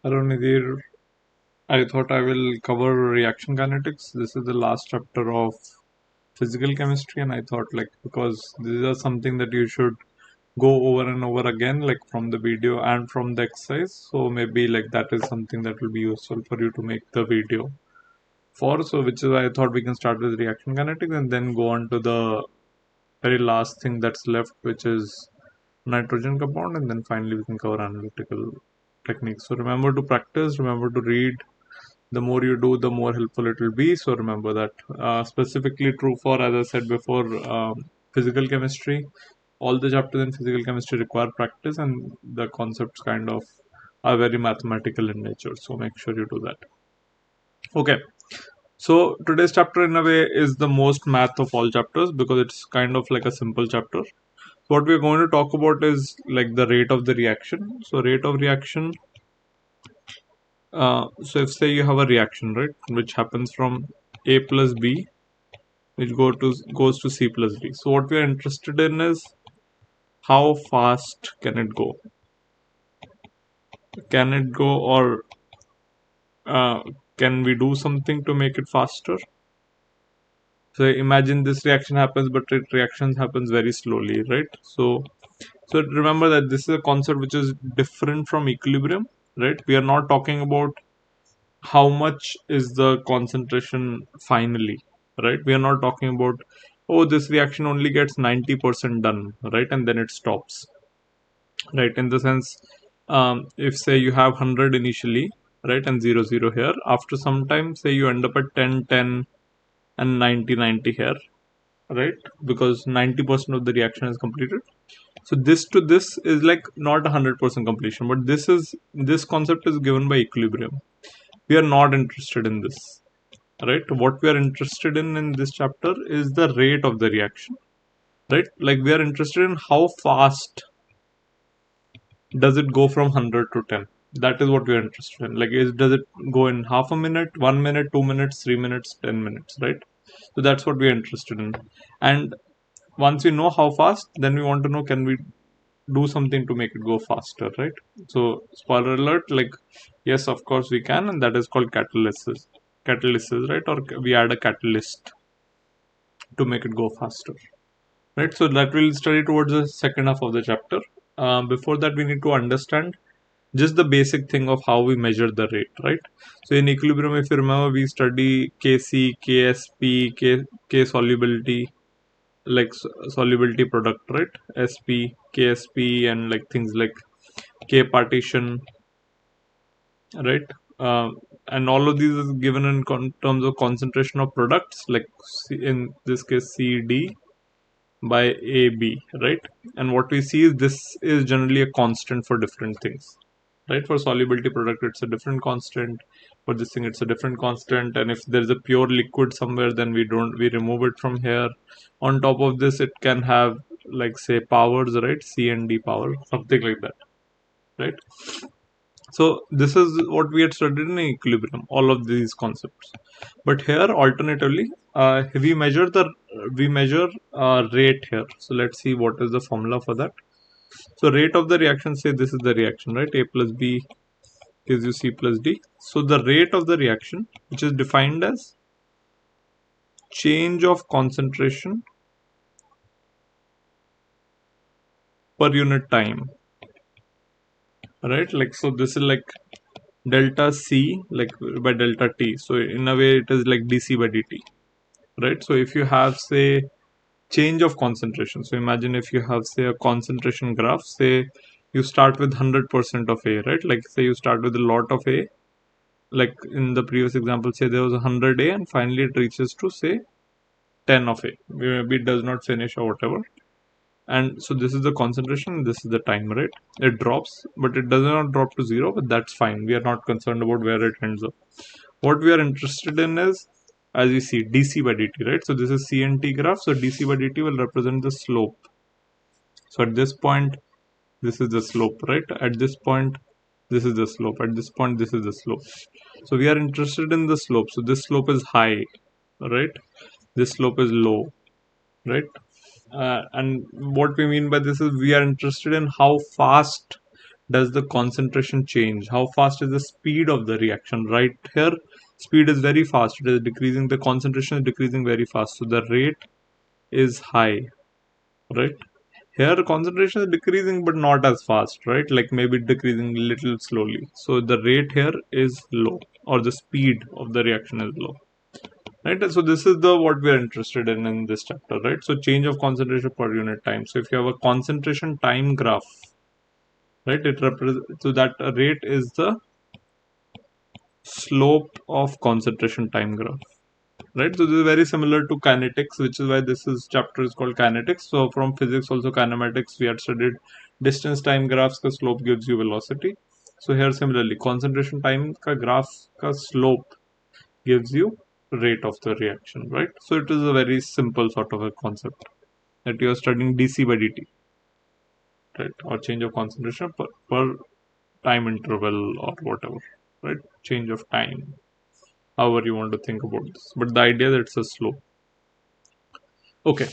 Hello Nidir, I thought I will cover reaction kinetics. This is the last chapter of physical chemistry, and I thought because these are something that you should go over and over again, like from the video and from the exercise. So maybe that is something that will be useful for you to make the video for. So which is why I thought we can start with reaction kinetics and then go on to the very last thing that's left, which is nitrogen compound, and then finally we can cover analytical techniques. So remember to practice, remember to read. The more you do, the more helpful it will be. So remember that. Specifically true for, as I said before, physical chemistry. All the chapters in physical chemistry require practice, and the concepts kind of are very mathematical in nature. So make sure you do that. Okay. So today's chapter, in a way, is the most math of all chapters because it's kind of like a simple chapter. What we're going to talk about is like the rate of the reaction. So rate of reaction. So if say you have a reaction, right, which happens from A plus B, which goes to C plus D. So what we are interested in is how fast can it go? Can it go, or uh, can we do something to make it faster? So imagine this reaction happens, but it reactions happens very slowly, right? So remember that this is a concept which is different from equilibrium, right? We are not talking about how much is the concentration finally, right? We are not talking about, oh, this reaction only gets 90% done, right, and then it stops, right? In the sense, if say you have 100 initially, right, and 0 0 here, after some time say you end up at 10 10 and 90 90 here, right, because 90% of the reaction is completed. So this to this is like not 100% completion, but this concept is given by equilibrium. We are not interested in this, right? What we are interested in this chapter is the rate of the reaction, right? Like we are interested in how fast does it go from 100 to 10. That is what we are interested in. Does it go in half a minute, 1 minute, 2 minutes, 3 minutes, 10 minutes, right? So that's what we are interested in. And once we know how fast, then we want to know, can we do something to make it go faster, right? So spoiler alert, yes, of course we can, and that is called catalysis, right? Or we add a catalyst to make it go faster, right? So that we'll study towards the second half of the chapter. Before that, we need to understand just the basic thing of how we measure the rate, right? So in equilibrium, if you remember, we study Kc, Ksp, K solubility, solubility product, right? Sp, Ksp, and things like K partition, right? And all of these is given in terms of concentration of products, in this case CD by AB, right? And what we see is this is generally a constant for different things, right? For solubility product, it's a different constant. For this thing, it's a different constant. And if there's a pure liquid somewhere, then we remove it from here. On top of this, it can have say powers, right? C and D power, something like that, right? So this is what we had studied in equilibrium, all of these concepts. But here, alternatively, we measure rate here. So let's see what is the formula for that. So rate of the reaction, say this is the reaction, right? A plus B gives you C plus D. So the rate of the reaction, which is defined as change of concentration per unit time, right? So this is delta C by delta T. So in a way, it is like dC by dt, right? So if you have say change of concentration, so imagine if you have say a concentration graph, say you start with 100% of A, right? Say you start with a lot of A, like in the previous example, say there was 100 A and finally it reaches to say 10 of A, maybe it does not finish or whatever. And so this is the concentration, this is the time, right? It drops, but it does not drop to zero, but that's fine. We are not concerned about where it ends up. What we are interested in is, as we see, dc by dt, right? So this is C and T graph. So dc by dt will represent the slope. So at this point, this is the slope, right? At this point, this is the slope. At this point, this is the slope. So we are interested in the slope. So this slope is high, right? This slope is low, right? And what we mean by this is we are interested in how fast does the concentration change? How fast is the speed of the reaction? Right here, speed is very fast. It is decreasing. The concentration is decreasing very fast. So the rate is high, right? Here, concentration is decreasing, but not as fast, right? Like maybe decreasing little slowly. So the rate here is low, or the speed of the reaction is low, right? So this is the what we are interested in this chapter, right? So change of concentration per unit time. So if you have a concentration time graph, right, it represents, so that rate is the slope of concentration time graph, right? So this is very similar to kinetics, which is why this is chapter is called kinetics. So from physics, also kinematics, we had studied distance time graphs ka slope gives you velocity. So here similarly, concentration time ka graph ka slope gives you rate of the reaction, right? So it is a very simple sort of a concept that you are studying dc by dt, right? Or change of concentration per time interval or whatever, right? Change of time, however you want to think about this. But the idea that it's a slope. Okay,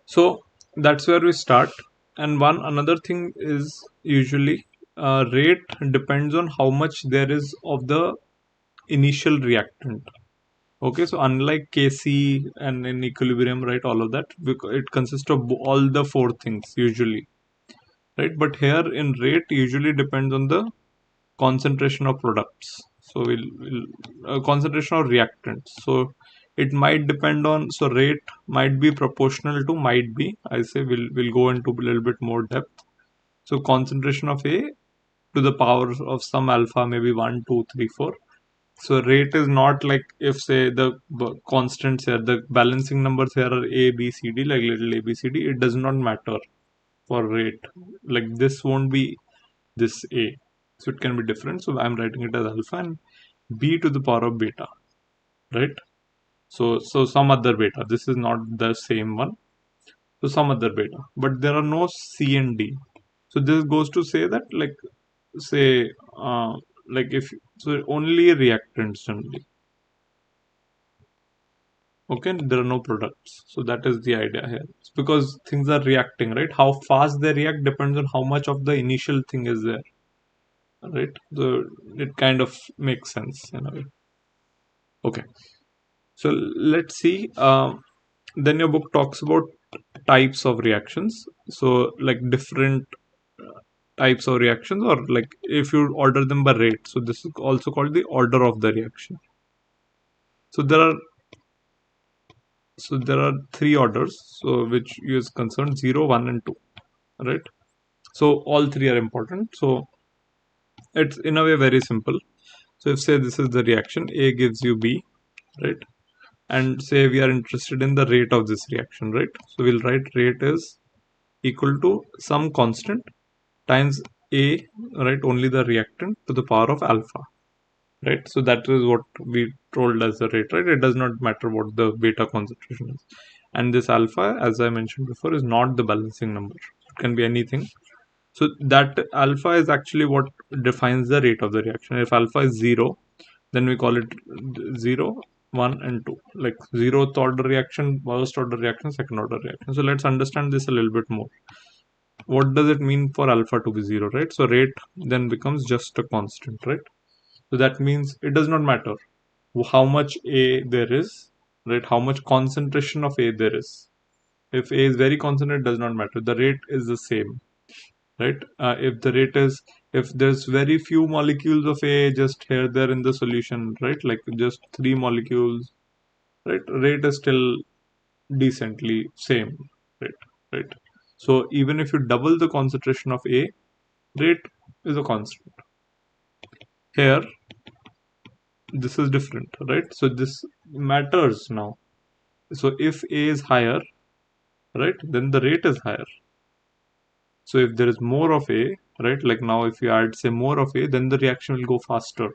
so that's where we start. And one another thing is usually rate depends on how much there is of the initial reactant. Okay, so unlike Kc and in equilibrium, right, all of that, it consists of all the four things usually, right? But here in rate usually depends on the concentration of products. So we'll concentration of reactants. So it might depend on, so rate might be proportional to, might be, I say we'll go into a little bit more depth. So concentration of A to the power of some alpha, maybe 1, 2, 3, 4. So rate is not like, if say the constants here, the balancing numbers here are A, B, C, D, like little A, B, C, D, it does not matter for rate. Like this won't be this A. So it can be different. So I'm writing it as alpha and B to the power of beta, right? So some other beta. This is not the same one. So some other beta. But there are no C and D. So this goes to say that, like, say, like if, so only reactants generally. Okay, there are no products. So that is the idea here. It's because things are reacting, right? How fast they react depends on how much of the initial thing is there, right? So it kind of makes sense in a way. Okay, so let's see. Then your book talks about types of reactions. So like different types of reactions, or like if you order them by rate. So this is also called the order of the reaction. So there are three orders. So which is concerned 0, 1, and 2, right? So all three are important. So it's in a way very simple. So if say this is the reaction, A gives you B, right? And say we are interested in the rate of this reaction, right? So we'll write rate is equal to some constant times A, right? Only the reactant to the power of alpha, right? So that is what we told as the rate, right? It does not matter what the beta concentration is. And this alpha, as I mentioned before, is not the balancing number. It can be anything. So that alpha is actually what defines the rate of the reaction. If alpha is 0, then we call it 0, 1, and 2. Like zeroth order reaction, first order reaction, second order reaction. So let's understand this a little bit more. What does it mean for alpha to be 0, right? So rate then becomes just a constant, right? So that means it does not matter how much A there is, right? How much concentration of A there is. If A is very concentrated, it does not matter. The rate is the same, right? If the rate is, if there's very few molecules of A just here there in the solution, right? Like just 3 molecules, right? Rate is still decently same, right? Right. So even if you double the concentration of A, rate is a constant. Here, this is different, right? So this matters now. So if A is higher, right, then the rate is higher. So if there is more of A, right, like now if you add say more of A, then the reaction will go faster,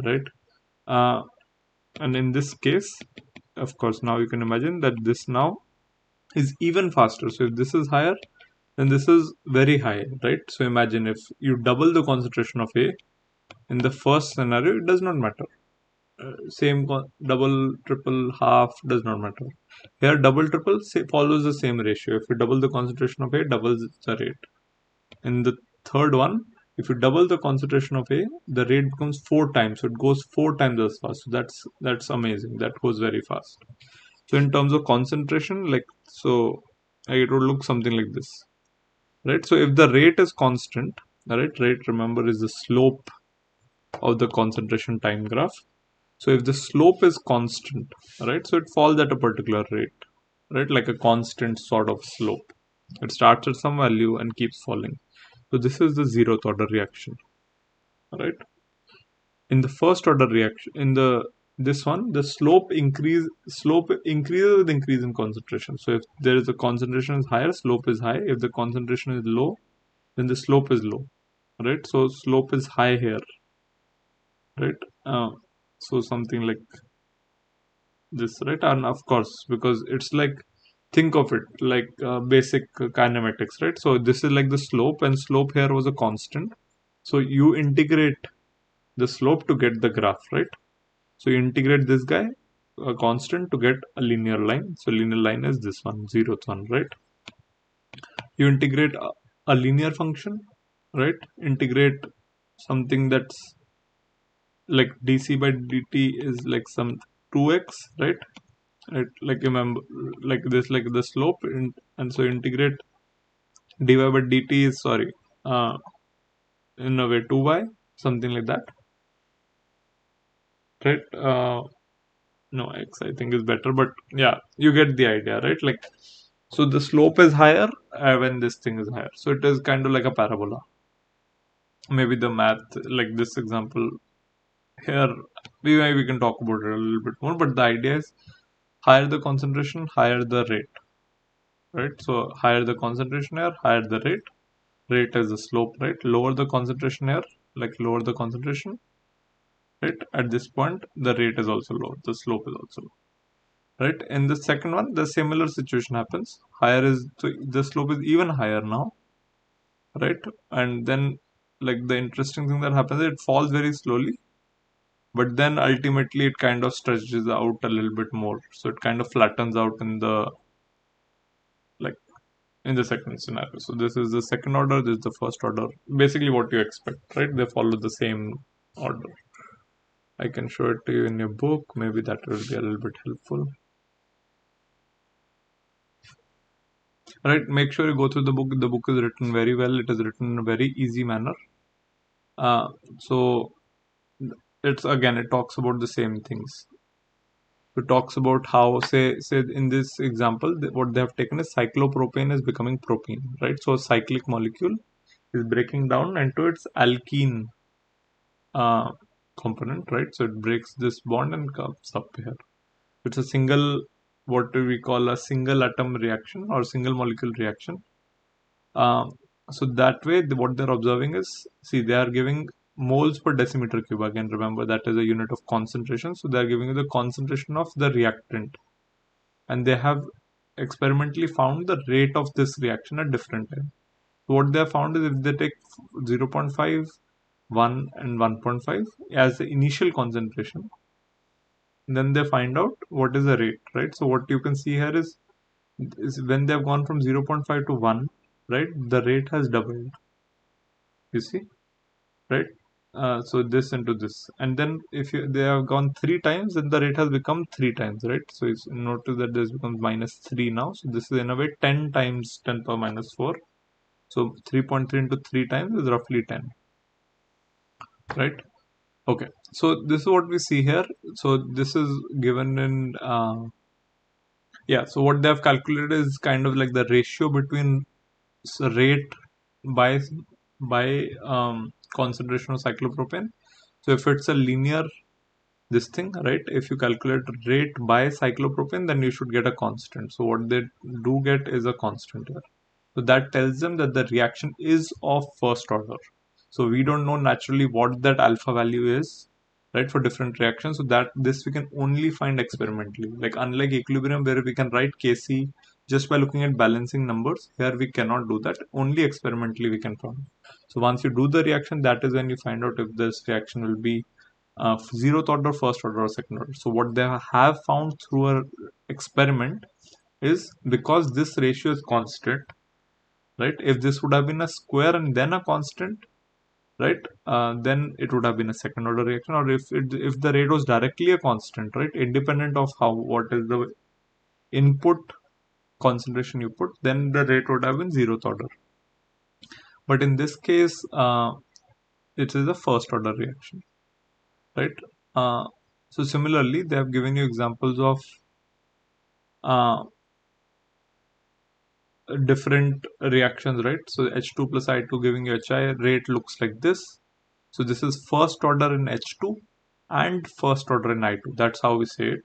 right? Uh, and in this case, of course, now you can imagine that this now is even faster. So if this is higher, then this is very high, right? So imagine if you double the concentration of A in the first scenario, it does not matter. Same double, triple, half does not matter. Here, double, triple follows the same ratio. If you double the concentration of A, doubles the rate. In the third one, if you double the concentration of A, the rate becomes 4 times. So it goes 4 times as fast. So that's amazing. That goes very fast. So in terms of concentration, it would look something like this, right? So if the rate is constant, right? Rate, remember, is the slope of the concentration time graph. So if the slope is constant, right? So it falls at a particular rate, right? Like a constant sort of slope. It starts at some value and keeps falling. So this is the zeroth order reaction, right? In the first order reaction, in the this one, the slope increases with increase in concentration. So if there is a concentration is higher, slope is high. If the concentration is low, then the slope is low, right? So slope is high here, right? So something like this, right? And of course, because it's like, think of it like basic kinematics, right? So this is like the slope, and slope here was a constant. So you integrate the slope to get the graph, right? So you integrate this guy, a constant, to get a linear line. So linear line is this one, zeroth one, right? You integrate a linear function, right? Integrate something that's like dc by dt is like some 2x, right? Right, like remember, like this, like the slope, and so integrate dy by dt is, sorry, uh, in a way 2y, something like that, right? No, x I think is better, but yeah, you get the idea, right? Like, so the slope is higher when this thing is higher. So it is kind of like a parabola. Maybe the math, like this example here, we can talk about it a little bit more, but the idea is higher the concentration, higher the rate, right? So higher the concentration here, higher the rate. Rate is the slope, right? Lower the concentration here, like lower the concentration, right? At this point, the rate is also low, the slope is also low, right? In the second one, the similar situation happens. Higher is, so the slope is even higher now, right? And then, like, the interesting thing that happens, it falls very slowly, but then ultimately it kind of stretches out a little bit more. So it kind of flattens out in the, like, in the second scenario. So this is the second order, this is the first order. Basically what you expect, right? They follow the same order. I can show it to you in your book. Maybe that will be a little bit helpful. Right, make sure you go through the book. The book is written very well. It is written in a very easy manner. So it's, again, it talks about the same things. It talks about how, say in this example, what they have taken is cyclopropane is becoming propene, right? So a cyclic molecule is breaking down into its alkene uh, component, right? So it breaks this bond and comes up here. It's a single, what do we call, a single atom reaction or single molecule reaction. Um, so that way, what they're observing is, see, they are giving moles per decimeter cube. Again, remember that is a unit of concentration. So they are giving you the concentration of the reactant, and they have experimentally found the rate of this reaction at different times. So what they have found is, if they take 0.5, 1, and 1.5 as the initial concentration, then they find out what is the rate, right? So what you can see here is when they have gone from 0.5 to 1, right, the rate has doubled, you see, right? So this into this, and then if they have gone 3 times, then the rate has become 3 times, right? So it's, notice that this becomes -3 now. So this is in a way 10 times 10 power minus 4. So 3.3 into 3 times is roughly 10, right? Okay, so this is what we see here. So this is given in yeah. So what they have calculated is kind of like the ratio between rate by concentration of cyclopropane. So if it's a linear this thing, right? If you calculate rate by cyclopropane, then you should get a constant. So what they do get is a constant here. So that tells them that the reaction is of first order. So we don't know naturally what that alpha value is, right, for different reactions. So that this we can only find experimentally. Like, unlike equilibrium where we can write Kc just by looking at balancing numbers, here we cannot do that. Only experimentally we can find. So once you do the reaction, that is when you find out if this reaction will be zeroth order, first order, or second order. So what they have found through a experiment is, because this ratio is constant, right? If this would have been a square and then a constant, right, then it would have been a second order reaction. Or if the rate was directly a constant, right, independent of what is the input concentration you put, then the rate would have been zeroth order. But in this case, it is a first order reaction, right? Uh, so similarly, they have given you examples of uh, different reactions, right? So H2 plus I2 giving you HI rate looks like this. So this is first order in H2 and first order in I2. That's how we say it.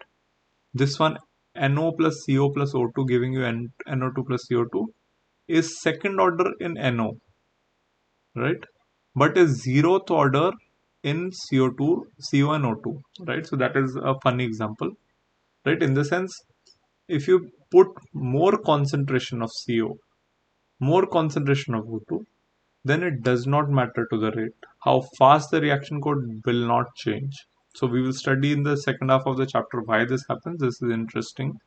This one NO plus CO plus O2 giving you NO2 plus CO2 is second order in NO, right? But is zeroth order in CO2, CO and O2, right? So that is a funny example, right? In the sense, if you put more concentration of CO, more concentration of O2, then it does not matter to the rate. How fast the reaction code will not change. So we will study in the second half of the chapter why this happens. This is interesting.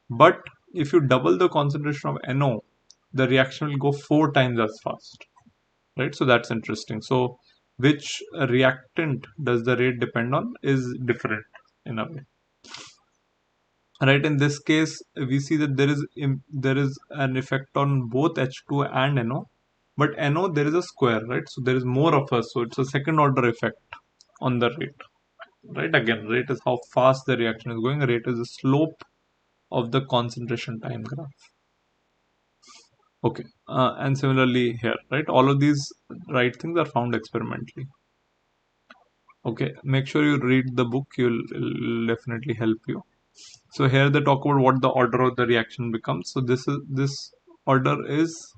But if you double the concentration of NO, the reaction will go 4 times as fast, right? So that's interesting. So which reactant does the rate depend on is different in a way, right? In this case, we see that there is an effect on both H2 and NO, but NO there is a square, right? So there is more of us, so it's a second order effect on the rate, right? Again, rate is how fast the reaction is going. Rate is the slope of the concentration time graph. Okay, and similarly here, right? All of these right things are found experimentally. Okay, make sure you read the book. It'll definitely help you. So here they talk about what the order of the reaction becomes. So this order is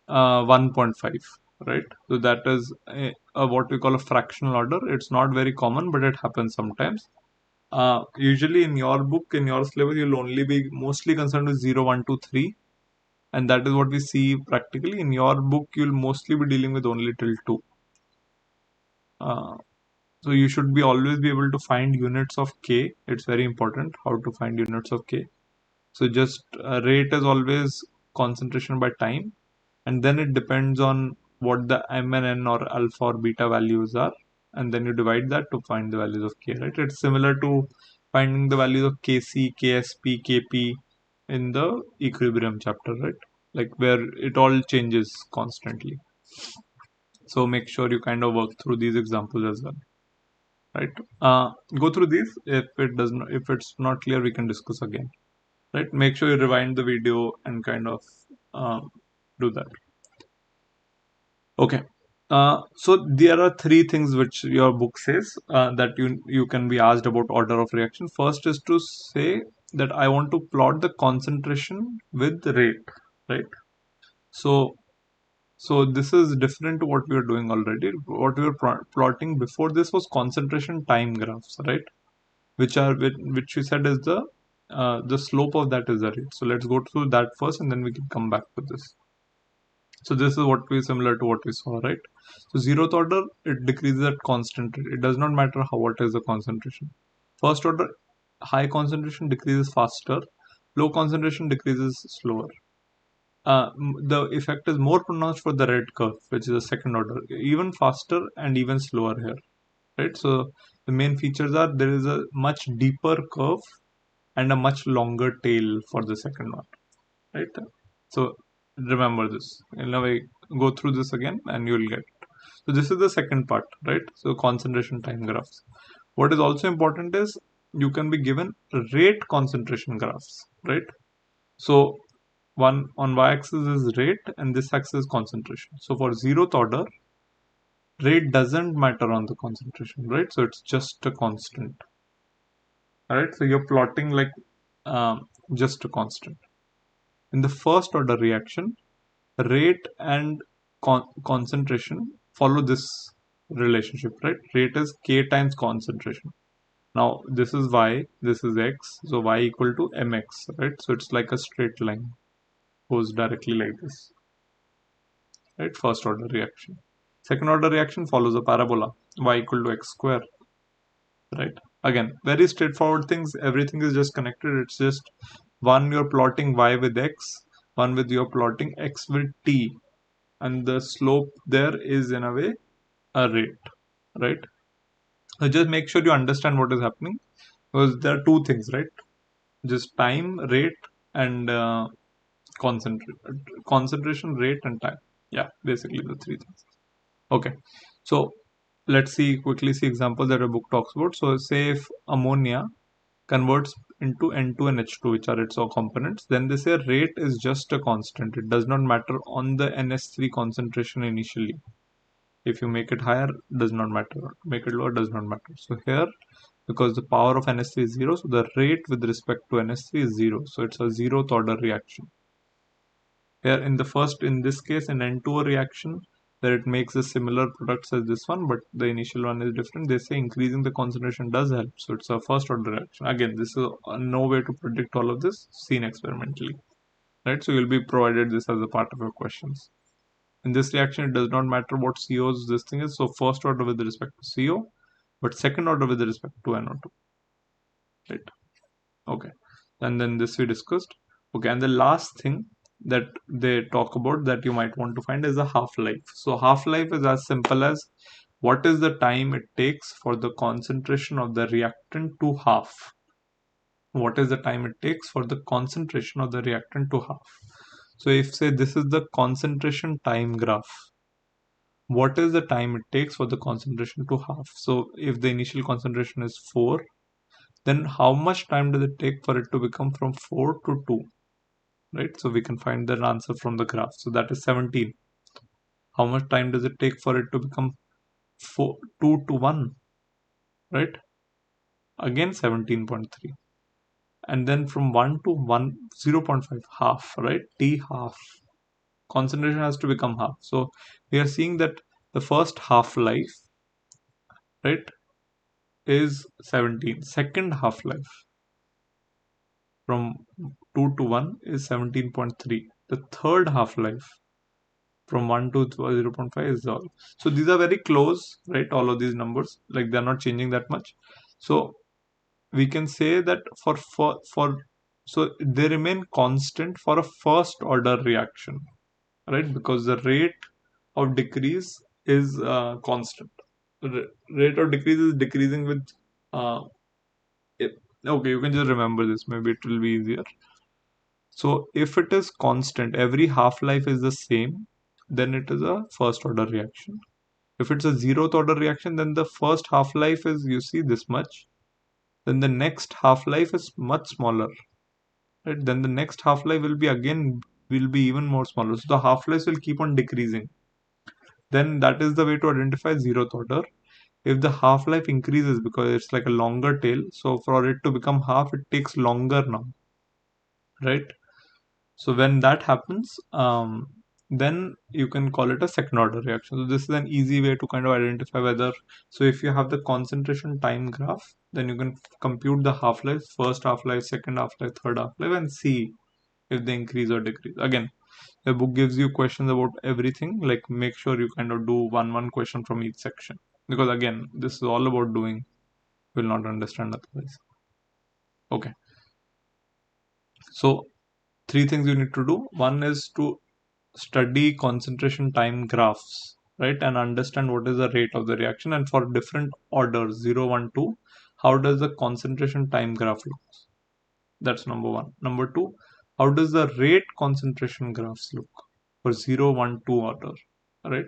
1.5, right? So that is what we call a fractional order. It's not very common, but it happens sometimes. Usually in your book, in your syllabus, you'll only be mostly concerned with 0, 1, 2, 3. And that is what we see practically. In your book, you'll mostly be dealing with only till 2. Uh, so you should be always be able to find units of K. It's very important how to find units of K. So just rate is always concentration by time, and then it depends on what the m and n or alpha or beta values are, and then you divide that to find the values of K, right? It's similar to finding the values of Kc, Ksp, Kp in the equilibrium chapter, right? Like where it all changes constantly. So make sure you kind of work through these examples as well, right? Go through these. If it's not clear, we can discuss again, right? Make sure you rewind the video and kind of do that. Okay. So there are three things which your book says that you can be asked about order of reaction. First is to say that I want to plot the concentration with rate, right? So this is different to what we are doing already. What we were plotting before this was concentration time graphs, right? Which we said is the slope of that is the rate. So let's go through that first, and then we can come back to this. So this is what we similar to what we saw, right? So zeroth order, it decreases at constant rate. It does not matter what is the concentration. First order, high concentration decreases faster. Low concentration decreases slower. The effect is more pronounced for the red curve, which is the second order, even faster and even slower here, right? So the main features are there is a much deeper curve and a much longer tail for the second one, right? So remember this. In a way, go through this again and you'll get it. So this is the second part, right? So concentration time graphs. What is also important is you can be given rate concentration graphs, right? So one on y-axis is rate and this axis is concentration. So for zeroth order, rate doesn't matter on the concentration, right? So it's just a constant, right? So you're plotting like just a constant. In the first order reaction, rate and concentration follow this relationship, right? Rate is K times concentration. Now this is Y, this is X, so Y equal to mx, right? So it's like a straight line, goes directly like this, right? First order reaction. Second order reaction follows a parabola, Y equal to x square, right? Again, very straightforward things. Everything is just connected. It's just one, you're plotting Y with X. one with you're plotting x with t, and the slope there is in a way a rate, right? So just make sure you understand what is happening, because there are two things, right? Just time, rate, and concentration, rate, and time. Yeah, basically the three things. Okay, so let's quickly see example that a book talks about. So say if ammonia converts into N2 and H2, which are its all components, then they say rate is just a constant. It does not matter on the NH3 concentration initially. If you make it higher, does not matter. Make it lower, does not matter. So here, because the power of NH3 is 0, so the rate with respect to NH3 is 0. So it's a zeroth order reaction. Here in this case, in N2O reaction, where it makes a similar products as this one, but the initial one is different, they say increasing the concentration does help. So it's a first order reaction. Again, this is no way to predict all of this, seen experimentally. Right? So you'll be provided this as a part of your questions. In this reaction, it does not matter what CO's this thing is. So first order with respect to CO, but second order with respect to NO2. Right? Okay. And then this we discussed. Okay. And the last thing that they talk about that you might want to find is the half-life. So half-life is as simple as what is the time it takes for the concentration of the reactant to half. What is the time it takes for the concentration of the reactant to half? So if say this is the concentration time graph, what is the time it takes for the concentration to half? So if the initial concentration is 4, then how much time does it take for it to become from 4 to 2? Right? So we can find the answer from the graph. So that is 17. How much time does it take for it to become 2 to 1? Right? Again 17.3. And then from 1 to 1, 0.5, half, right? T half. Concentration has to become half. So we are seeing that the first half-life, right, is 17. Second half-life from 2 to 1 is 17.3. The third half-life from 1 to 0.5 is all. So these are very close, right? All of these numbers, like they're not changing that much. So we can say that so they remain constant for a first order reaction, right? Because the rate of decrease is constant. Rate of decrease is decreasing with it, okay, you can just remember this, maybe it will be easier. So if it is constant, every half-life is the same, then it is a first order reaction. If it's a zeroth order reaction, then the first half-life is, you see, this much. Then the next half-life is much smaller. Right? Then the next half-life will be even more smaller. So the half-lives will keep on decreasing. Then that is the way to identify zeroth order. If the half-life increases because it's like a longer tail, so for it to become half, it takes longer now. Right? So when that happens, then you can call it a second order reaction. So this is an easy way to kind of identify whether, so if you have the concentration time graph, then you can compute the half-life, first half-life, second half-life, third half-life, and see if they increase or decrease. Again, the book gives you questions about everything, like make sure you kind of do one question from each section. Because again, this is all about doing, will not understand otherwise. Okay. So three things you need to do. One is to study concentration time graphs, right, and understand what is the rate of the reaction, and for different orders 0, 1, 2, how does the concentration time graph look? That's number one. Number two, how does the rate concentration graphs look for 0, 1, 2 order, right?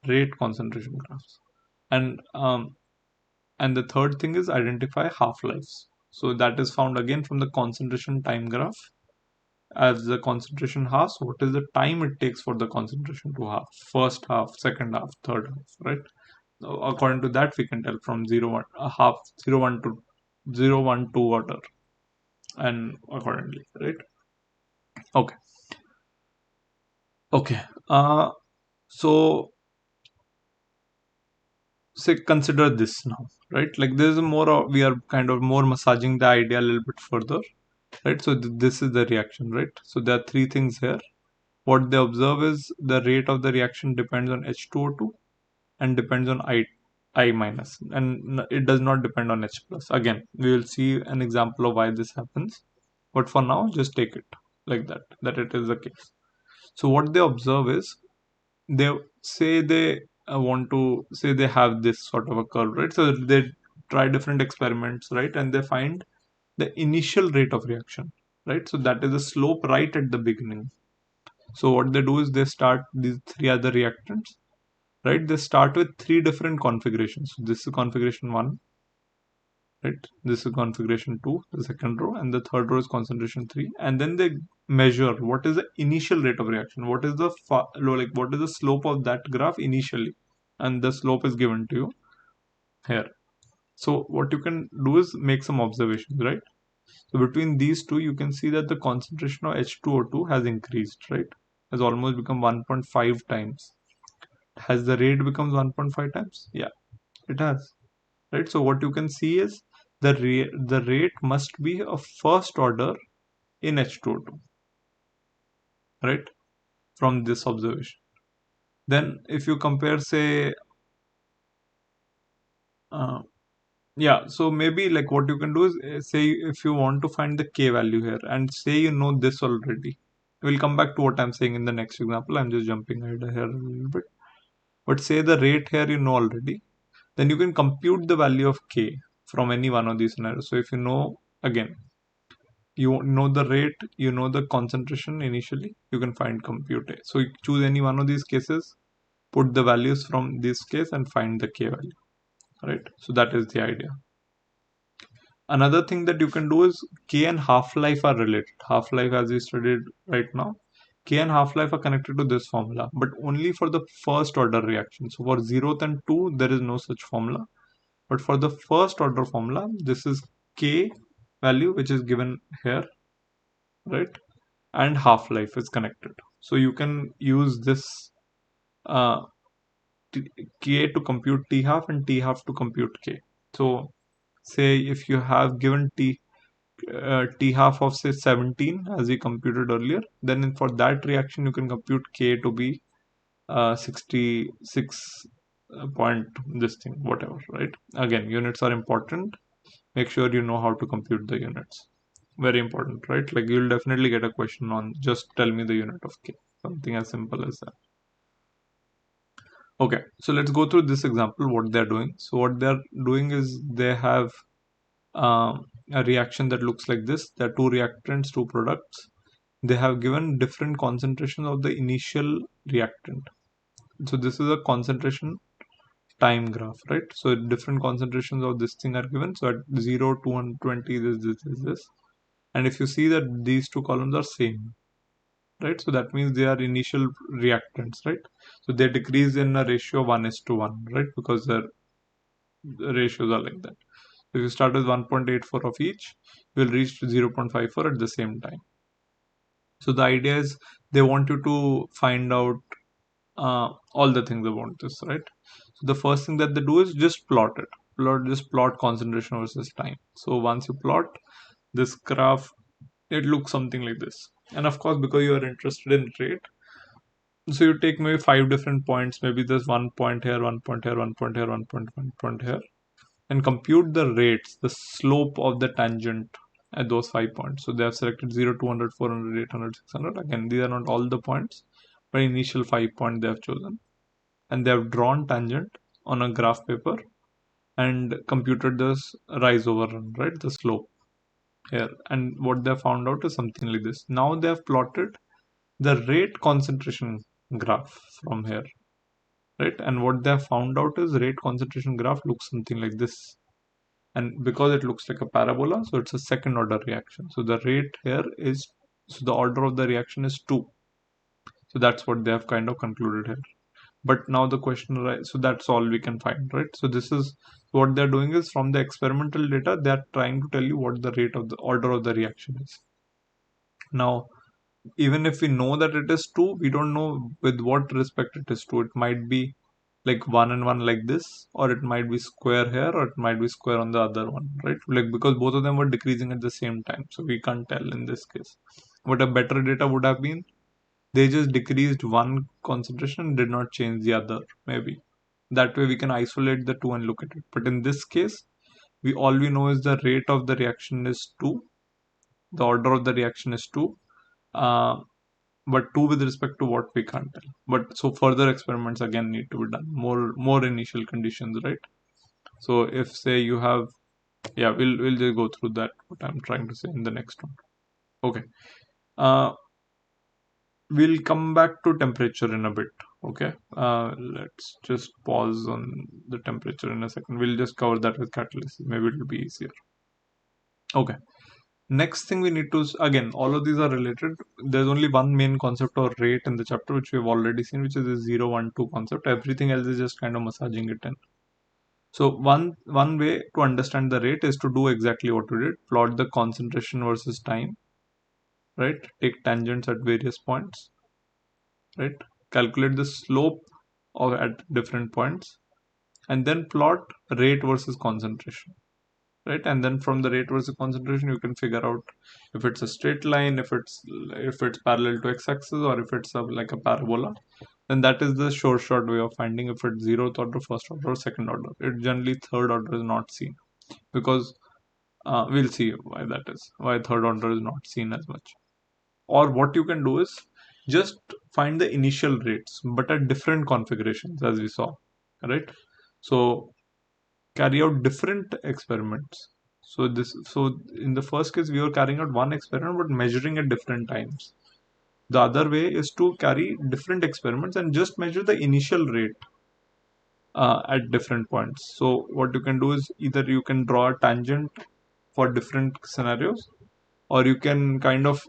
Rate concentration graphs. And the third thing is identify half-lives. So that is found again from the concentration time graph. As the concentration halves, what is the time it takes for the concentration to half? First half, second half, third half, right? So according to that, we can tell from 0, 1, half, 0, 1 to 0, 1, 2 order, and accordingly, right? Okay. Okay. So say consider this now, right? Like there's a more, we are kind of more massaging the idea a little bit further, right? So this is the reaction, right? So there are three things here. What they observe is the rate of the reaction depends on H2O2 and depends on I minus, and it does not depend on H plus. Again, we will see an example of why this happens, but for now, just take it. like that it is the case. So what they observe is, they say they want to say they have this sort of a curve, right? So they try different experiments, right? And they find the initial rate of reaction, right? So that is the slope right at the beginning. So what they do is they start these three other reactants, right? They start with three different configurations. So this is configuration 1, right? This is configuration 2, the second row, and the third row is concentration 3. And then they measure what is the initial rate of reaction, what is the what is the slope of that graph initially, and the slope is given to you here. So what you can do is make some observations, right? So between these two, you can see that the concentration of H2O2 has increased, right? Has almost become 1.5 times. Has the rate becomes 1.5 times? Yeah, it has, right? So what you can see is the rate must be a first order in H2O2, right? From this observation. Then if you compare, say, uh, yeah, so maybe like what you can do is, say if you want to find the K value here, and say you know this already. We'll come back to what I'm saying in the next example. I'm just jumping ahead here a little bit. But say the rate here you know already, then you can compute the value of K from any one of these scenarios. So if you know, again, you know the rate, you know the concentration initially, you can find compute A. So you choose any one of these cases, put the values from this case and find the K value, right? So that is the idea. Another thing that you can do is, K and half-life are related. Half-life, as we studied right now, K and half-life are connected to this formula, but only for the first order reaction. So for 0th and 2, there is no such formula. But for the first order formula, this is K value, which is given here, right? And half-life is connected. So you can use this uh, K to compute T half and T half to compute K. So say if you have given T half of say 17 as we computed earlier, then for that reaction you can compute K to be 66 point this thing, whatever, right? Again, units are important. Make sure you know how to compute the units. Very important, right? Like you'll definitely get a question on just tell me the unit of K. Something as simple as that. Okay, so let's go through this example, what they're doing. So what they're doing is they have a reaction that looks like this. There are two reactants, two products. They have given different concentrations of the initial reactant. So this is a concentration time graph, right? So different concentrations of this thing are given. So at 0, 220, this. And if you see that these two columns are same, right? So that means they are initial reactants, right? So they decrease in a ratio of 1:1, right? Because the ratios are like that. If you start with 1.84 of each, you will reach 0.54 at the same time. So the idea is they want you to find out all the things about this, right? So the first thing that they do is just plot it. Just plot concentration versus time. So once you plot this graph, it looks something like this. And of course, because you are interested in rate, so you take maybe 5 different points. Maybe there's 1 point here, 1 point here, 1 point here, 1 point here, and compute the rates, the slope of the tangent at those 5 points. So they have selected 0, 200, 400, 800, 600. Again, these are not all the points, but initial 5 points they have chosen. And they have drawn tangent on a graph paper and computed this rise over run, right? The slope here. And what they have found out is something like this. Now they have plotted the rate concentration graph from here, right? And what they have found out is rate concentration graph looks something like this. And because it looks like a parabola, so it's a second order reaction. So the rate here is, so the order of the reaction is 2. So that's what they have kind of concluded here. But now the question arises, so that's all we can find, right? So this is what they're doing is, from the experimental data, they're trying to tell you what the rate of the order of the reaction is. Now, even if we know that it is 2, we don't know with what respect it is 2. It might be like 1 and 1 like this, or it might be square here, or it might be square on the other one, right? Like, because both of them were decreasing at the same time, so we can't tell in this case. What a better data would have been, they just decreased one concentration and did not change the other, maybe. That way we can isolate the two and look at it. But in this case, we know is the rate of the reaction is 2, the order of the reaction is 2, uh, but 2 with respect to what we can't tell. But so further experiments again need to be done, more initial conditions, right? So if say you have, yeah, we'll just go through that what I'm trying to say in the next one. Okay. uh we'll come back to temperature in a bit. Okay. Let's just pause on the temperature in a second. We'll just cover that with catalysis, maybe it'll be easier. Okay. Next thing we need to, again, all of these are related. There's only one main concept or rate in the chapter which we've already seen, which is the 0, 1, 2 concept. Everything else is just kind of massaging it in. So one way to understand the rate is to do exactly what we did: plot the concentration versus time, right? Take tangents at various points, right? Calculate the slope of at different points, and then plot rate versus concentration, right? And then from the rate versus concentration, you can figure out if it's a straight line, if it's parallel to x-axis, or if it's like a parabola. Then that is the short way of finding if it's zeroth order, first order, or second order. It generally third order is not seen, because we'll see why that is, why third order is not seen as much. Or what you can do is just find the initial rates but at different configurations, as we saw, right? So carry out different experiments. So in the first case we were carrying out one experiment but measuring at different times. The other way is to carry different experiments and just measure the initial rate at different points. So what you can do is either you can draw a tangent for different scenarios, or you can kind of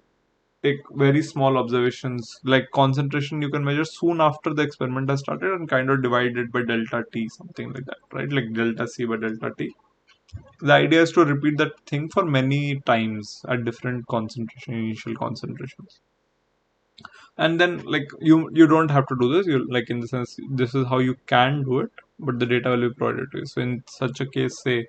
take very small observations like concentration you can measure soon after the experiment has started and kind of divide it by delta t, something like that, right? Like delta c by delta t. The idea is to repeat that thing for many times at different initial concentrations. And then, like, you don't have to do this, you like, in the sense, this is how you can do it, but the data will be provided to you. So in such a case, say,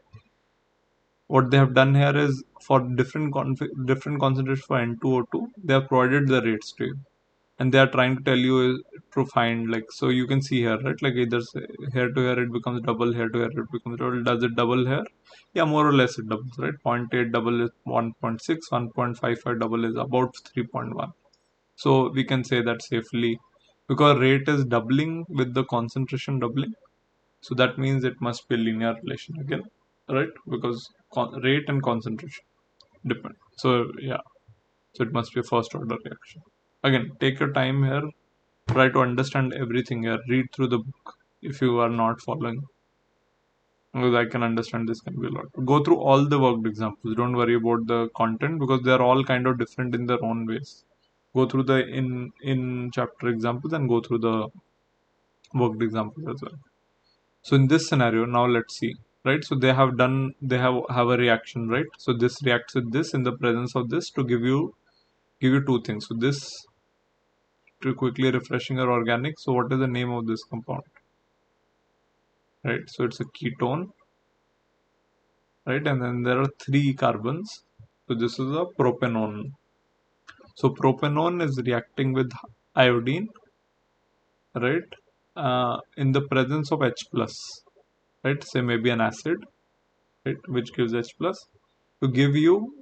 what they have done here is for different concentration for N2O2, they have provided the rates to you, and they are trying to tell you to find, like, so you can see here, right? Like either say, here to here it becomes double, here to here it becomes double. Does it double here? Yeah, more or less it doubles, right? 0.8 double is 1.6, 1.55 double is about 3.1. So we can say that safely, because rate is doubling with the concentration doubling. So that means it must be a linear relation again, right? Because rate and concentration depend. So yeah, so it must be a first order reaction. Again, take your time here. Try to understand everything here. Read through the book if you are not following. Because I can understand this can be a lot. Go through all the worked examples. Don't worry about the content, because they are all kind of different in their own ways. Go through the in chapter examples and go through the worked examples as well. So in this scenario, now let's see, right? So they have a reaction, right? So this reacts with this in the presence of this to give you two things. So this, to quickly refreshing our organic. So what is the name of this compound, right? So it's a ketone, right? And then there are 3 carbons. So this is a propanone. So propanone is reacting with iodine, right? In the presence of H plus, right? Say maybe an acid, right? Which gives H plus to give you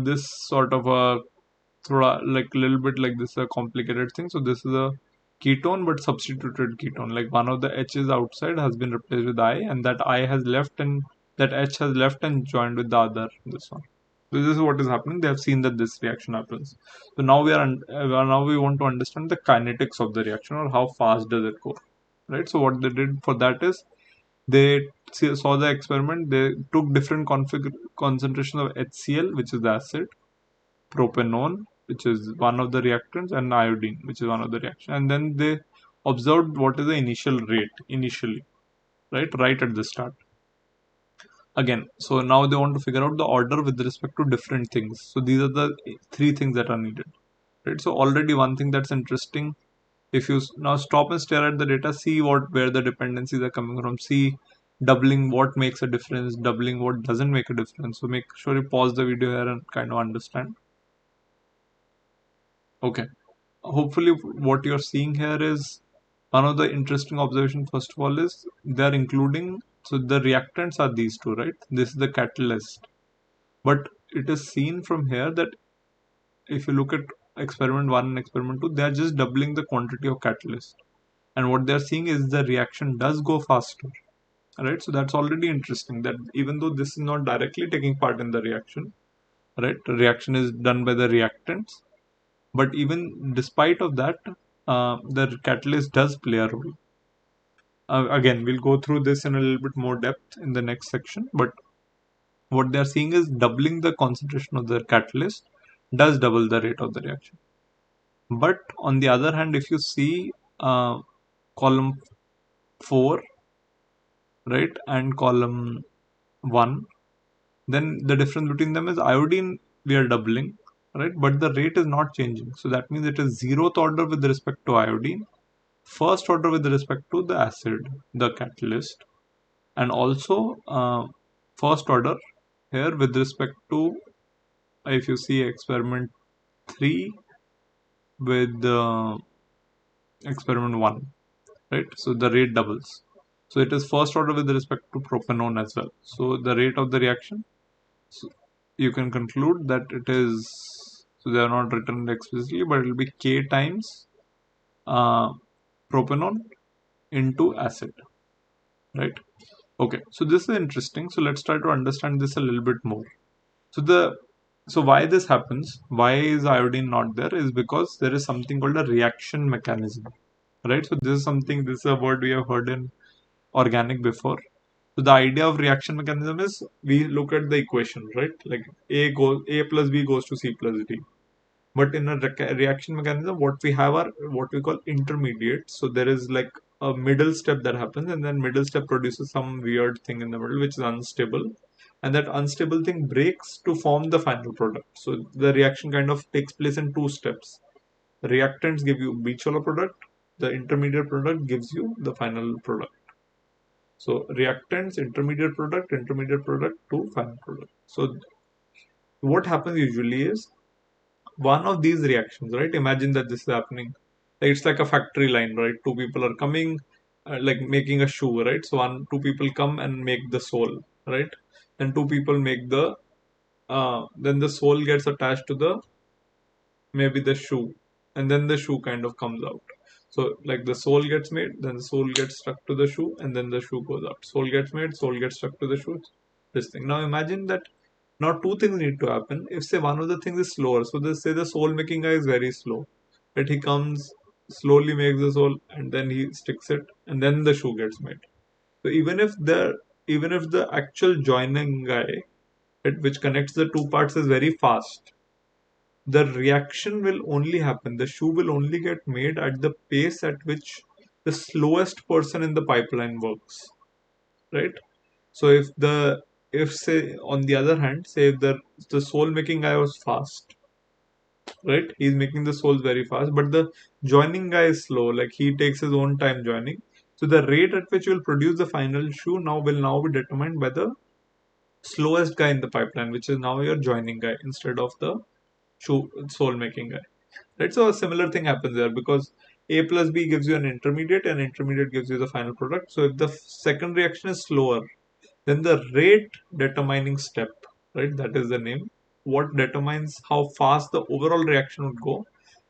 this sort of a like a little bit like this a complicated thing. So this is a ketone but substituted ketone. Like one of the H's outside has been replaced with I, and that I has left, and that H has left and joined with the other, this one. So this is what is happening. They have seen that this reaction happens. So now now we want to understand the kinetics of the reaction, or how fast does it go, right? So what they did for that is they saw the experiment. They took different concentrations of HCl, which is the acid, propanone, which is one of the reactants, and iodine, which is one of the reactions. And then they observed what is the initial rate initially, right at the start. Again, so now they want to figure out the order with respect to different things. So these are the 3 things that are needed, right? So already one thing that's interesting, if you now stop and stare at the data, see where the dependencies are coming from. See doubling what makes a difference, doubling what doesn't make a difference. So make sure you pause the video here and kind of understand. Okay. Hopefully what you're seeing here is one of the interesting observation. First of all is they're including, so the reactants are these two, right? This is the catalyst, but it is seen from here that if you look at experiment 1 and experiment 2, they are just doubling the quantity of catalyst. And what they are seeing is the reaction does go faster. Right? So that's already interesting, that even though this is not directly taking part in the reaction, right? The reaction is done by the reactants, but even despite of that, the catalyst does play a role. Again, we'll go through this in a little bit more depth in the next section, but what they're seeing is doubling the concentration of the catalyst does double the rate of the reaction. But on the other hand, if you see column 4, right, and column 1, then the difference between them is iodine we are doubling, right, but the rate is not changing. So that means it is zeroth order with respect to iodine, first order with respect to the acid, the catalyst, and also first order here with respect to, if you see experiment 3 with experiment 1, right? So the rate doubles. So it is first order with respect to propanone as well. So the rate of the reaction, so you can conclude that it is, so they are not written explicitly, but it will be K times uh, propanone into acid, right? Okay, so this is interesting. So let's try to understand this a little bit more. So why this happens, why is iodine not there, is because there is something called a reaction mechanism, right? So this is a word we have heard in organic before. So the idea of reaction mechanism is, we look at the equation, right? Like A plus B goes to C plus D. But in a reaction mechanism, what we have are what we call intermediates. So there is like a middle step that happens, and then middle step produces some weird thing in the middle which is unstable, and that unstable thing breaks to form the final product. So the reaction kind of takes place in two steps. Reactants give you bipolar product, the intermediate product gives you the final product. So reactants, intermediate product to final product. So what happens usually is, one of these reactions, right? Imagine that this is happening. Like it's like a factory line, right? Two people are coming, like making a shoe, right? So two people come and make the sole, right? Then two people make then the sole gets attached to the, maybe the shoe, and then the shoe kind of comes out. So like the sole gets made, then the sole gets stuck to the shoe, and then the shoe goes out. Sole gets made, sole gets stuck to the shoe. This thing. Now imagine that now two things need to happen. If say one of the things is slower, so they say the sole making guy is very slow. That he comes, slowly makes the sole, and then he sticks it, and then the shoe gets made. So even if the actual joining guy, right, which connects the two parts, is very fast, the reaction will only happen, the shoe will only get made at the pace at which the slowest person in the pipeline works, right? So if say on the other hand, say if the sole making guy was fast, right, he's making the soles very fast, but the joining guy is slow, like he takes his own time joining. So the rate at which you will produce the final shoe will now be determined by the slowest guy in the pipeline, which is now your joining guy instead of the sole making guy. Right, so a similar thing happens there, because A plus B gives you an intermediate, and intermediate gives you the final product. So if the second reaction is slower, then the rate determining step, right, that is the name, what determines how fast the overall reaction would go,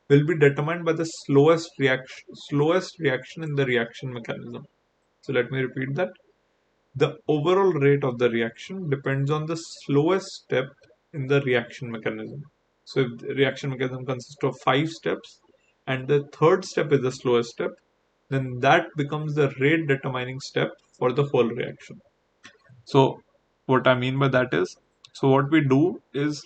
will be determined by the slowest reaction in the reaction mechanism. So let me repeat that. The overall rate of the reaction depends on the slowest step in the reaction mechanism. So if the reaction mechanism consists of 5 steps and the third step is the slowest step, then that becomes the rate determining step for the whole reaction. So what I mean by that is, so what we do is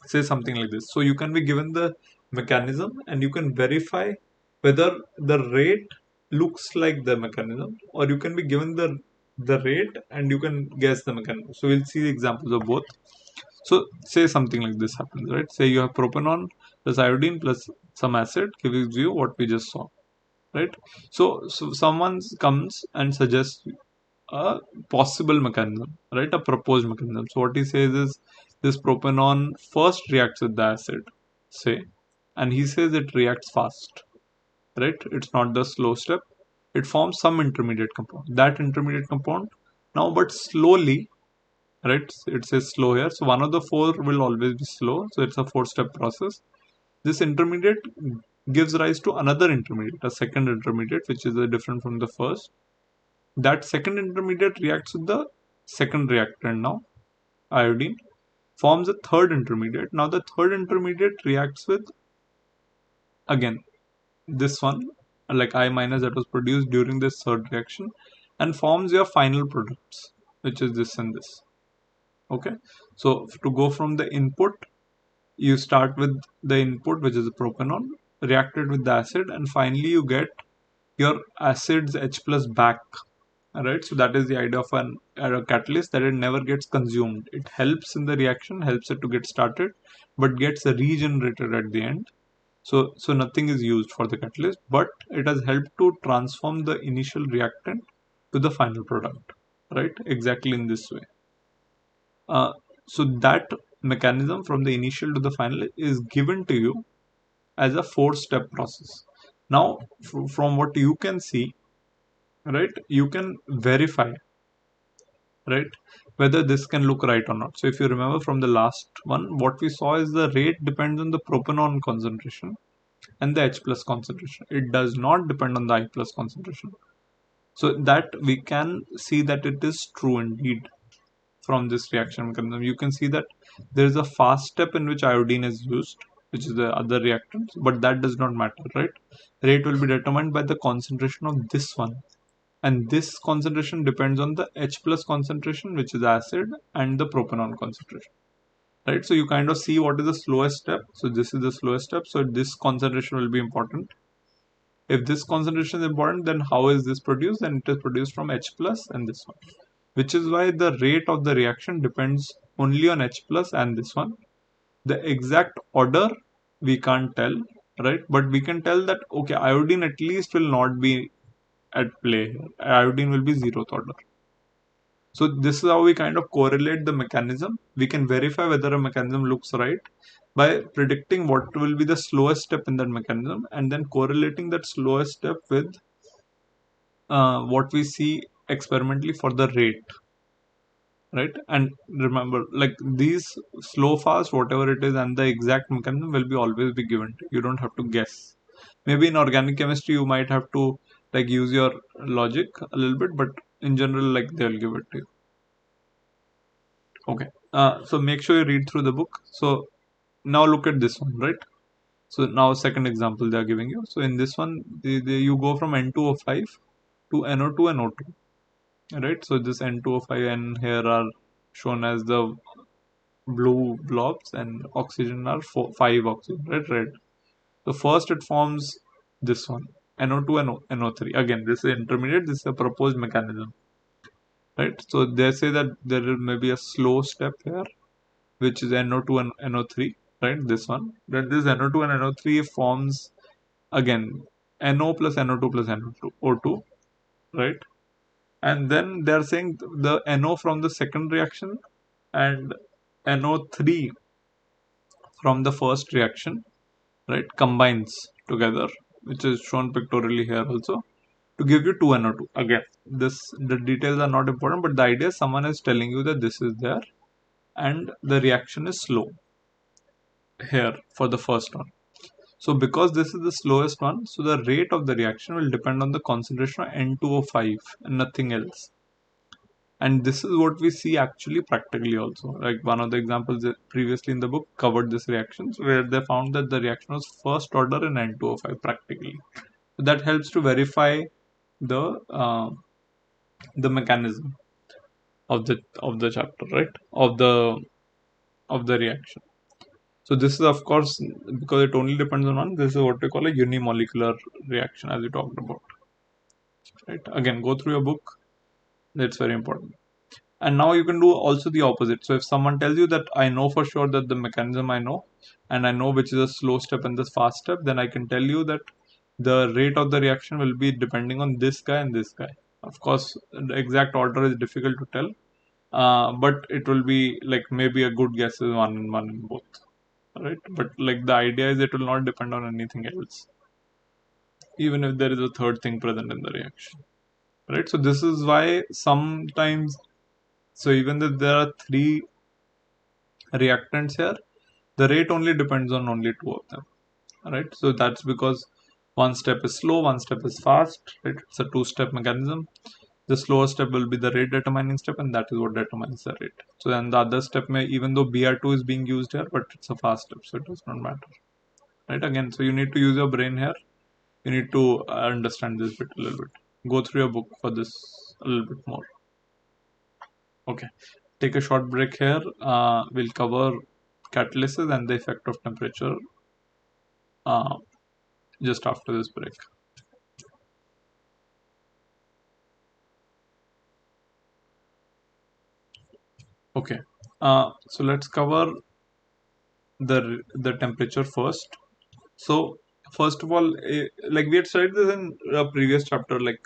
say something like this. So you can be given the mechanism and you can verify whether the rate looks like the mechanism, or you can be given the rate and you can guess the mechanism. So we'll see examples of both. So say something like this happens, right? Say you have propanol plus iodine plus some acid gives you what we just saw, right? So someone comes and suggests a possible mechanism, right? A proposed mechanism. So what he says is, this propanol first reacts with the acid, say, and he says it reacts fast, right? It's not the slow step. It forms some intermediate compound. That intermediate compound now, but slowly, right? It says slow here. So one of the four will always be slow. So it's a 4-step process. This intermediate gives rise to another intermediate, a second intermediate, which is different from the first. That second intermediate reacts with the second reactant now, iodine, forms a third intermediate. Now the third intermediate reacts with, again, this one, like I minus that was produced during this third reaction, and forms your final products, which is this and this. Okay, so to go from the input, you start with the input, which is the propanol, react it with the acid, and finally you get your acid's H plus back. Alright, so that is the idea of a catalyst, that it never gets consumed. It helps in the reaction, helps it to get started, but gets regenerated at the end. So nothing is used for the catalyst, but it has helped to transform the initial reactant to the final product, right? Exactly in this way. So that mechanism from the initial to the final is given to you as a 4-step process. Now, from what you can see, right, you can verify, right, whether this can look right or not. So if you remember from the last one, what we saw is the rate depends on the propanol concentration and the H plus concentration. It does not depend on the I plus concentration. So that we can see that it is true indeed from this reaction mechanism. You can see that there is a fast step in which iodine is used, which is the other reactant, but that does not matter, right? Rate will be determined by the concentration of this one. And this concentration depends on the H plus concentration, which is acid, and the propanol concentration. Right, so you kind of see what is the slowest step. So this is the slowest step. So this concentration will be important. If this concentration is important, then how is this produced? Then it is produced from H plus and this one, which is why the rate of the reaction depends only on H plus and this one. The exact order we can't tell, right? But we can tell that, okay, iodine at least will not be at play here. Iodine will be zeroth order. So this is how we kind of correlate the mechanism. We can verify whether a mechanism looks right by predicting what will be the slowest step in that mechanism, and then correlating that slowest step with what we see experimentally for the rate, right? And remember, like, these slow, fast, whatever it is, and the exact mechanism will be always be given to you. You don't have to guess. Maybe in organic chemistry you might have to like use your logic a little bit, but in general, like, they'll give it to you. Okay, so make sure you read through the book. So now look at this one, right? So now second example they are giving you. So in this one, you go from N2O5 to NO2 and O2, right? So this N2O5 and here are shown as the blue blobs, and oxygen are 5 oxygen, right? Red. So first it forms this one, NO2 and NO3. Again, this is intermediate. This is a proposed mechanism, right? So they say that there may be a slow step here, which is NO2 and NO3, right? This one. Then this NO2 and NO3 forms again NO plus NO2 plus NO2, O2, right? And then they're saying the NO from the second reaction and NO3 from the first reaction, right, combines together, which is shown pictorially here also, to give you 2 NO2. Again, the details are not important, but the idea is someone is telling you that this is there and the reaction is slow here for the first one. So because this is the slowest one, so the rate of the reaction will depend on the concentration of N2O5 and nothing else. And this is what we see actually practically also. Like one of the examples previously in the book covered this reactions where they found that the reaction was first order in N2O5 practically. So that helps to verify the mechanism of the chapter, right? Of the reaction. So this is of course, because it only depends on one, this is what we call a unimolecular reaction, as we talked about. Right? Again, go through your book. That's very important. And now you can do also the opposite. So if someone tells you that I know for sure that the mechanism I know, and I know which is a slow step and the fast step, then I can tell you that the rate of the reaction will be depending on this guy and this guy. Of course, the exact order is difficult to tell, but it will be like maybe a good guess is one and one in both, right? But like the idea is it will not depend on anything else, even if there is a third thing present in the reaction, right? So this is why sometimes, so even if there are 3 reactants here, the rate only depends on only 2 of them. right? So that's because one step is slow, one step is fast, right? It's a two-step mechanism. The slower step will be the rate determining step, and that is what determines the rate. So then the other step may, even though BR2 is being used here, but it's a fast step, so it does not matter, right? Again, so you need to use your brain here. You need to understand this bit a little bit. Go through your book for this a little bit more. Okay, take a short break here. We'll cover catalysis and the effect of temperature uh, just after this break. Okay, so let's cover the temperature first. So first of all, like we had studied this in a previous chapter, like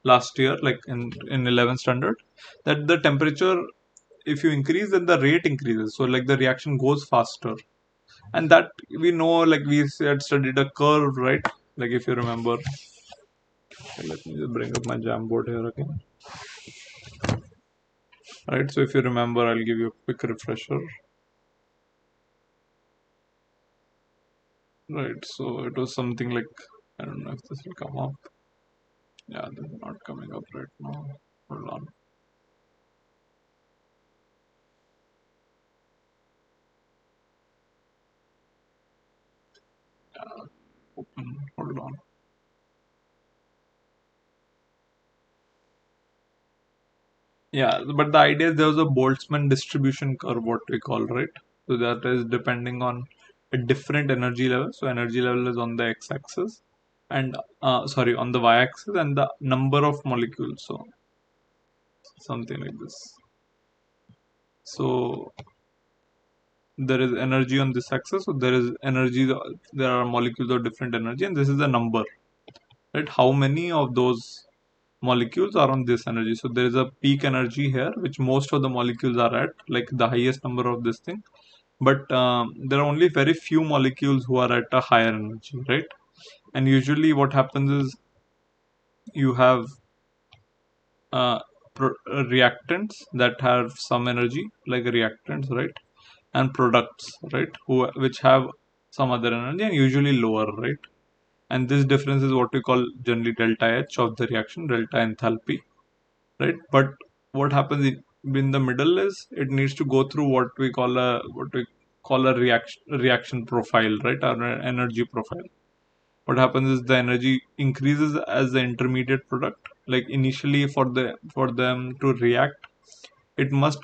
last year, like in 11th standard, that the temperature, if you increase, then the rate increases. So like the reaction goes faster, and that we know, like we had studied a curve, right? Like if you remember, let me just bring up my Jamboard here again, right? So if you remember, I'll give you a quick refresher, right? So it was something like, I don't know if this will come up. Yeah, this is not coming up right now. Hold on. Hold on. Yeah, but the idea is there was a Boltzmann distribution curve, what we call, right? So that is depending on a different energy level. So energy level is on the x-axis, and sorry, on the y-axis, and the number of molecules. So something like this. So there is energy on this axis. So there is energy. There are molecules of different energy, and this is the number, right? How many of those molecules are on this energy? So there is a peak energy here, which most of the molecules are at, like the highest number of this thing. But there are only very few molecules who are at a higher energy, right? And usually what happens is you have uh, reactants that have some energy, like reactants, right? And products, right, which have some other energy and usually lower, right? And this difference is what we call generally delta H of the reaction, delta enthalpy, right? But what happens in the middle is it needs to go through what we call a reaction profile, right? Or an energy profile. What happens is the energy increases as the intermediate product. Like initially, for them to react, it must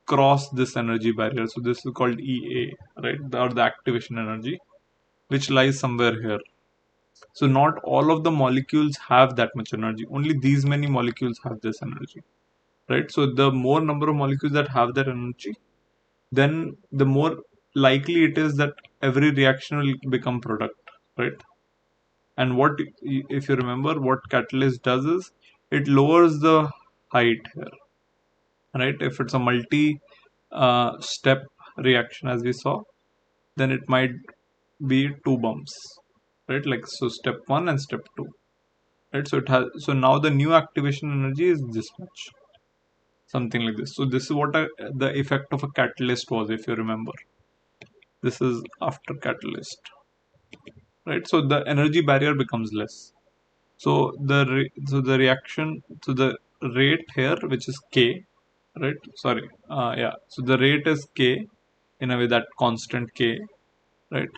cross this energy barrier. So this is called EA, right? Or the activation energy, which lies somewhere here. So not all of the molecules have that much energy. Only these many molecules have this energy, right? So the more number of molecules that have that energy, then the more likely it is that every reaction will become product, right? And what, if you remember, what catalyst does is it lowers the height here, right? If it's a multi step reaction, as we saw, then it might be two bumps, right? Like so, step one and step two, right? So it has, so now the new activation energy is this much, something like this. So this is what the effect of a catalyst was, if you remember. This is after catalyst, right? So the energy barrier becomes less. So the reaction, so the rate here, which is k, right? Sorry, yeah. So the rate is k, in a way that constant k, right?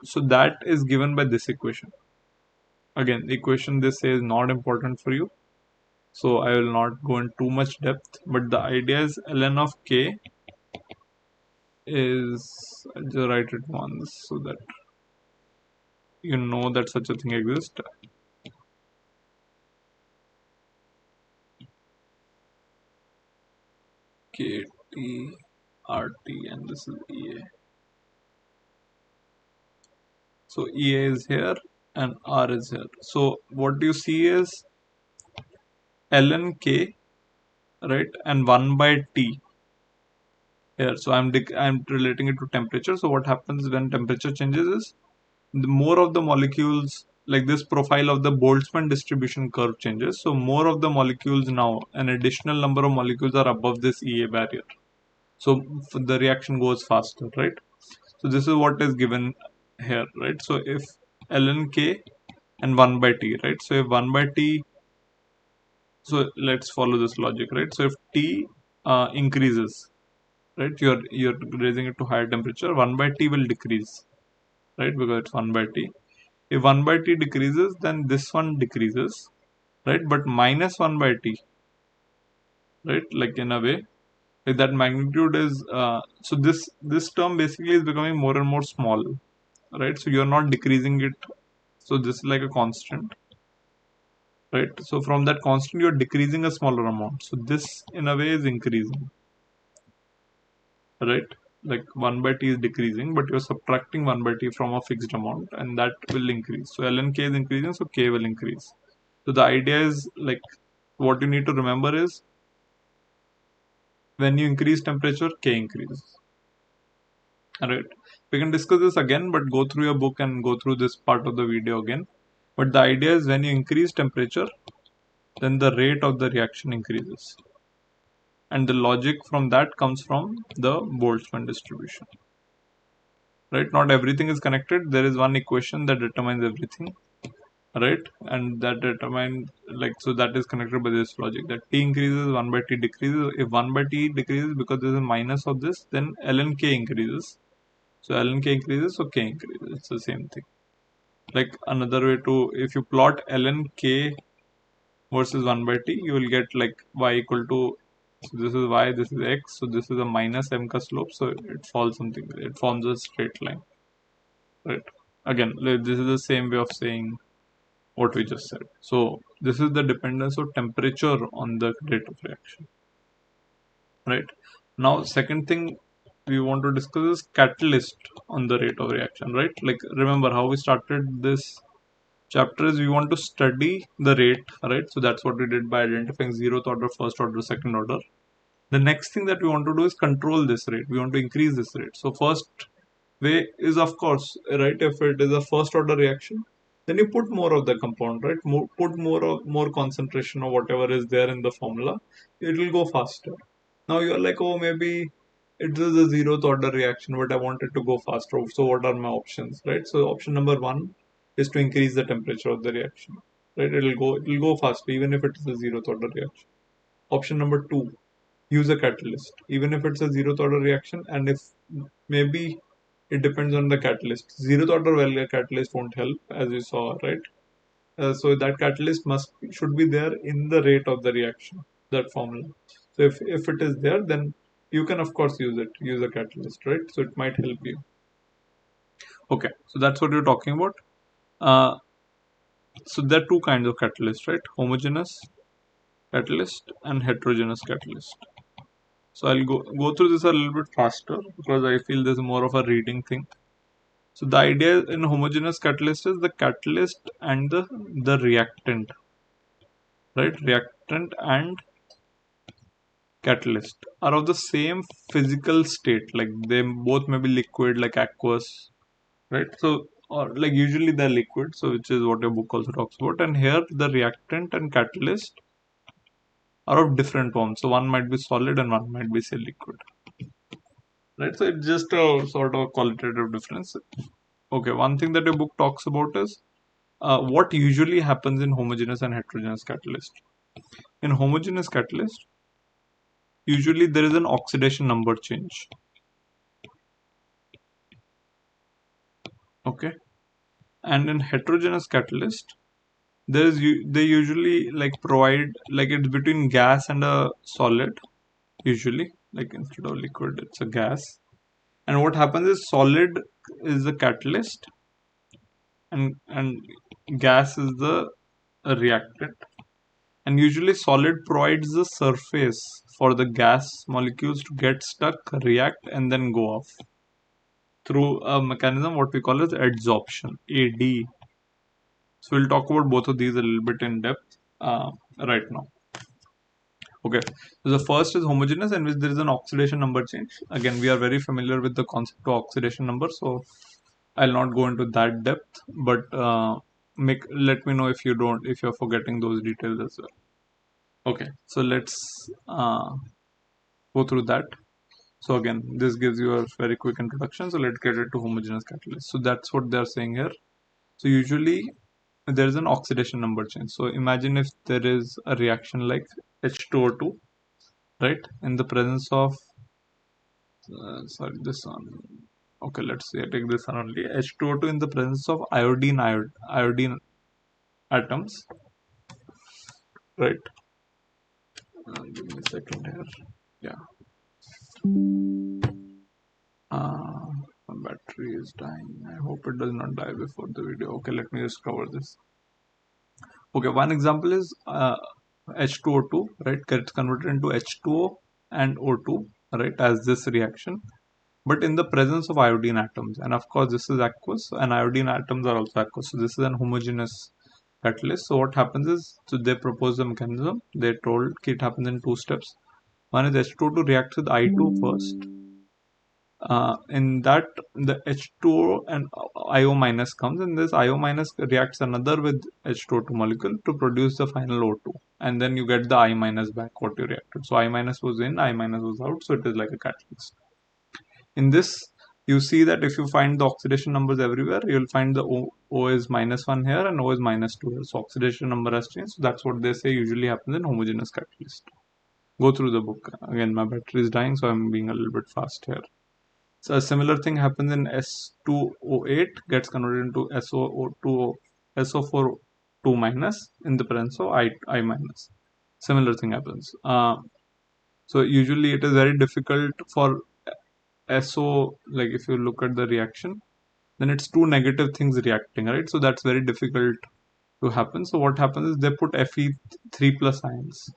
So that is given by this equation. Again, the equation this is not important for you, so I will not go in too much depth. But the idea is ln of k is, I'll just write it once so that you know that such a thing exists. K T R T, and this is EA. So EA is here and R is here. So what you see is ln k, right, and 1 by T here. So I'm relating it to temperature. So what happens when temperature changes is the more of the molecules, like this profile of the Boltzmann distribution curve changes. So more of the molecules now, an additional number of molecules are above this EA barrier. So the reaction goes faster, right? So this is what is given here, right? So if ln k and 1 by t, right? So if 1 by t, so let's follow this logic, right? So if t increases, right, you're raising it to higher temperature, 1 by t will decrease, right? Because it's 1 by t. If 1 by t decreases, then this one decreases, right? But minus 1 by t, right? Like in a way, like that magnitude is so this term basically is becoming more and more small, right? So you're not decreasing it. So this is like a constant, right? So from that constant, you're decreasing a smaller amount. So this in a way is increasing, right? Like 1 by t is decreasing, but you're subtracting 1 by t from a fixed amount, and that will increase. So ln k is increasing, so k will increase. So the idea is like what you need to remember is when you increase temperature, k increases. Alright, we can discuss this again, but go through your book and go through this part of the video again. But the idea is when you increase temperature, then the rate of the reaction increases. And the logic from that comes from the Boltzmann distribution. Right? Not everything is connected. There is one equation that determines everything. Right? And that determines, like, so that is connected by this logic that t increases, 1 by t decreases. If 1 by t decreases because there is a minus of this, then ln k increases. So ln k increases, so k increases. It's the same thing. Like another way to, if you plot ln k versus 1 by t, you will get like y equal to, so this is y, this is x, so this is a minus m ka slope, so it falls something, it forms a straight line, right? Again, this is the same way of saying what we just said. So this is the dependence of temperature on the rate of reaction, right? Now, second thing we want to discuss is catalyst on the rate of reaction, right? Like remember how we started this chapter is we want to study the rate, right? So that's what we did by identifying zeroth order, first order, second order. The next thing that we want to do is control this rate. We want to increase this rate. So first way is of course, right? If it is a first order reaction, then you put more of the compound, right? Put more concentration of whatever is there in the formula. It will go faster. Now you're like, oh, maybe it is a zeroth order reaction, but I want it to go faster. So what are my options, right? So option number one is to increase the temperature of the reaction, right? It'll go faster even if it is a zeroth order reaction. Option number two, use a catalyst, even if it's a zeroth order reaction, and if maybe it depends on the catalyst. Zeroth order value catalyst won't help, as you saw, right? So that catalyst should be there in the rate of the reaction, that formula. So if it is there, then you can of course use a catalyst, right? So it might help you. Okay, so that's what you're talking about. Uh, so there are two kinds of catalyst, right? Homogeneous catalyst and heterogeneous catalyst. So I'll go through this a little bit faster because I feel this is more of a reading thing. So the idea in homogeneous catalyst is the catalyst and the reactant, right? Reactant and catalyst are of the same physical state, like they both may be liquid, like aqueous, right? So or like usually they're liquid, so which is what your book also talks about. And here the reactant and catalyst are of different forms. So one might be solid and one might be say liquid, right? So it's just a sort of qualitative difference. Okay, one thing that your book talks about is what usually happens in homogeneous and heterogeneous catalyst. In homogeneous catalyst, usually there is an oxidation number change. Okay, and in heterogeneous catalyst, they usually like provide, like it's between gas and a solid. Usually, like instead of liquid, it's a gas. And what happens is solid is the catalyst, and gas is the reactant. And usually solid provides the surface for the gas molecules to get stuck, react, and then go off through a mechanism what we call as adsorption, AD. So we'll talk about both of these a little bit in depth right now. Okay, so the first is homogeneous, in which there is an oxidation number change. Again, we are very familiar with the concept of oxidation number, so I'll not go into that depth, but let me know if you're forgetting those details as well. Okay, so let's go through that. So again, this gives you a very quick introduction. So let's get it to homogeneous catalyst. So that's what they're saying here. So usually there is an oxidation number change. So imagine if there is a reaction like H2O2, right, in the presence of sorry, this one. Okay, let's see. I take this one only. H2O2 in the presence of iodine atoms, right? Give me a second here. Yeah. My battery is dying. I hope it does not die before the video. Okay, let me just cover this. Okay, one example is H2O2, right? Gets converted into H2O and O2, right? As this reaction, but in the presence of iodine atoms. And of course, this is aqueous, and iodine atoms are also aqueous. So this is an homogeneous catalyst. So what happens is, so they propose the mechanism. They told it happens in two steps. One is H2O2 reacts with I2 first. In that, the H2O and IO minus comes, and this IO minus reacts another with H2O2 molecule to produce the final O2, and then you get the I minus back what you reacted. So I minus was in, I minus was out, so it is like a catalyst. In this, you see that if you find the oxidation numbers everywhere, you'll find the O is -1 here and O is -2 here. So oxidation number has changed. So that's what they say usually happens in homogeneous catalyst. Go through the book. Again, my battery is dying, so I'm being a little bit fast here. So a similar thing happens in S2O8 gets converted into SO4 2 minus in the presence of I minus. Similar thing happens. So usually it is very difficult for SO, like if you look at the reaction, then it's two negative things reacting, right? So that's very difficult to happen. So what happens is they put Fe3 plus ions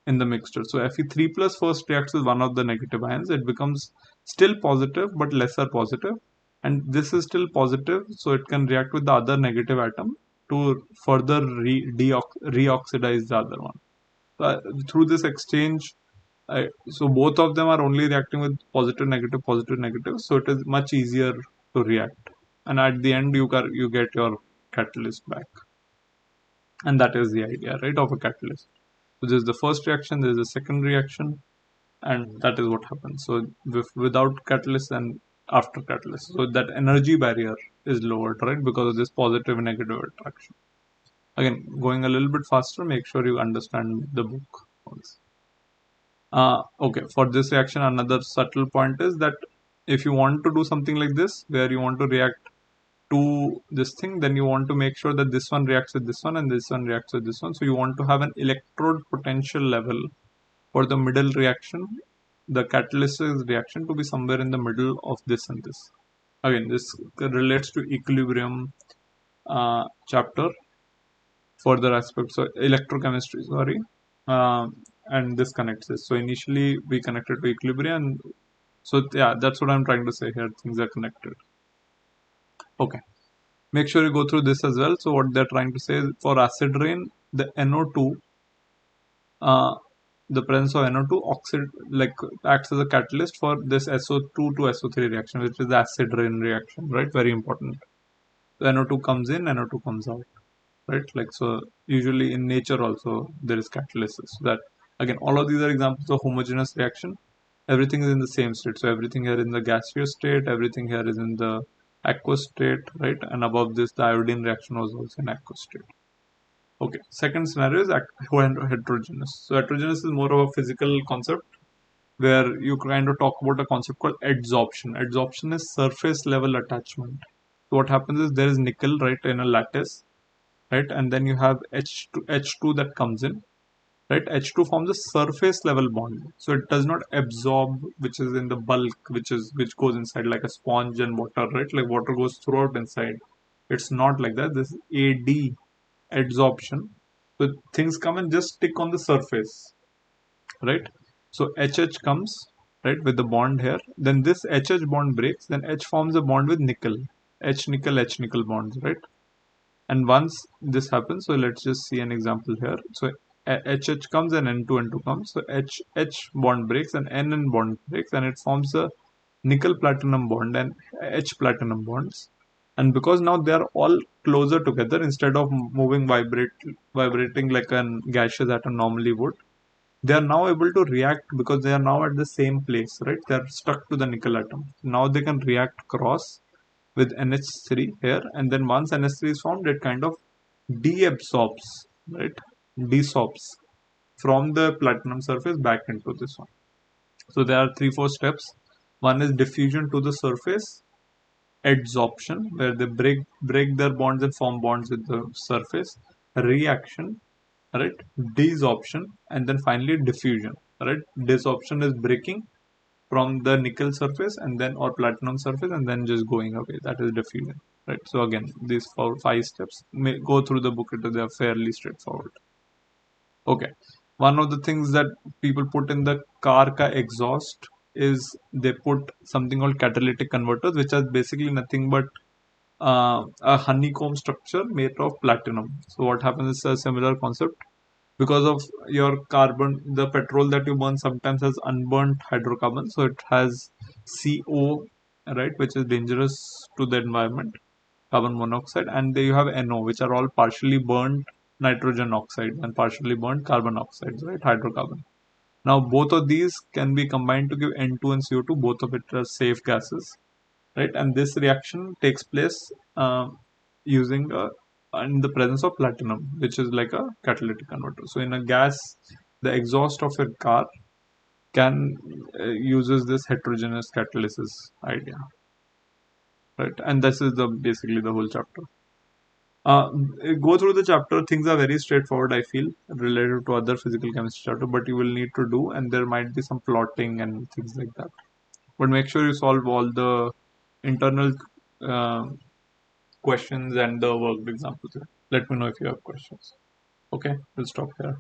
in the mixture. So Fe3 plus first reacts with one of the negative ions. It becomes still positive but lesser positive, and this is still positive, so it can react with the other negative atom to further reoxidize the other one. So through this exchange, so both of them are only reacting with positive negative, so it is much easier to react, and at the end you get your catalyst back, and that is the idea, right, of a catalyst. So this is the first reaction, there is a second reaction, and that is what happens. So without catalyst and after catalyst, so that energy barrier is lowered, right, because of this positive and negative attraction. Again, going a little bit faster, make sure you understand the book also. Okay, for this reaction, another subtle point is that if you want to do something like this, where you want to react to this thing, then you want to make sure that this one reacts with this one and this one reacts with this one. So you want to have an electrode potential level for the middle reaction, the catalysis reaction, to be somewhere in the middle of this and this. Again, this relates to equilibrium chapter, further aspects of electrochemistry, sorry. And this connects this. So initially we connected to equilibrium. So yeah, that's what I'm trying to say here. Things are connected. Okay. Make sure you go through this as well. So what they're trying to say is, for acid rain, the NO2, the presence of NO2 acts as a catalyst for this SO2 to SO3 reaction, which is the acid rain reaction, right? Very important. So NO2 comes in, NO2 comes out, right? Like, so usually in nature also there is catalysis. So that, again, all of these are examples of homogeneous reaction. Everything is in the same state. So everything here in the gaseous state, everything here is in the aqueous state, right? And above this, the iodine reaction was also in aqueous state. Okay, second scenario is heterogeneous. So heterogeneous is more of a physical concept where you kind of talk about a concept called adsorption. Adsorption is surface level attachment. So what happens is there is nickel, right, in a lattice, right, and then you have H2 that comes in, right. H2 forms a surface level bond, so it does not absorb, which is in the bulk, which goes inside like a sponge and water, right, like water goes throughout inside. It's not like that. This is adsorption. So things come and just stick on the surface, right. So HH comes, right, with the bond here, then this HH bond breaks, then H forms a bond with nickel, H nickel bonds, right. And once this happens, so let's just see an example here. So HH comes and N2 comes. So H bond breaks and N bond breaks, and it forms a nickel platinum bond and H platinum bonds. And because now they are all closer together, instead of moving vibrating like a gaseous atom normally would, they are now able to react because they are now at the same place, right? They are stuck to the nickel atom. Now they can react cross with NH3 here, and then once NH3 is formed, it kind of deabsorbs, right? Desorbs from the platinum surface back into this one. So there are 3-4 steps. One is diffusion to the surface, adsorption, where they break their bonds and form bonds with the surface, reaction, right? Desorption, and then finally diffusion, right? Desorption is breaking from the nickel surface and then or platinum surface and then just going away. That is diffusion, right? So again, these 4-5 steps may go through the book. They are fairly straightforward. Okay, one of the things that people put in the car ka exhaust is they put something called catalytic converters, which are basically nothing but a honeycomb structure made of platinum. So what happens is a similar concept. Because of your carbon, the petrol that you burn sometimes has unburnt hydrocarbons, so it has CO, right, which is dangerous to the environment, carbon monoxide, and then you have NO, which are all partially burnt nitrogen oxides and partially burnt carbon oxides, right, hydrocarbon. Now both of these can be combined to give N2 and CO2. Both of it are safe gases, right? And this reaction takes place using in the presence of platinum, which is like a catalytic converter. So in a gas, the exhaust of a car can uses this heterogeneous catalysis idea, right? And this is the basically the whole chapter. Uh, go through the chapter. Things are very straightforward, I feel, related to other physical chemistry chapter, but you will need to do, and there might be some plotting and things like that. But make sure you solve all the internal uh, questions and the worked examples. Let me know if you have questions. Okay, we'll stop here.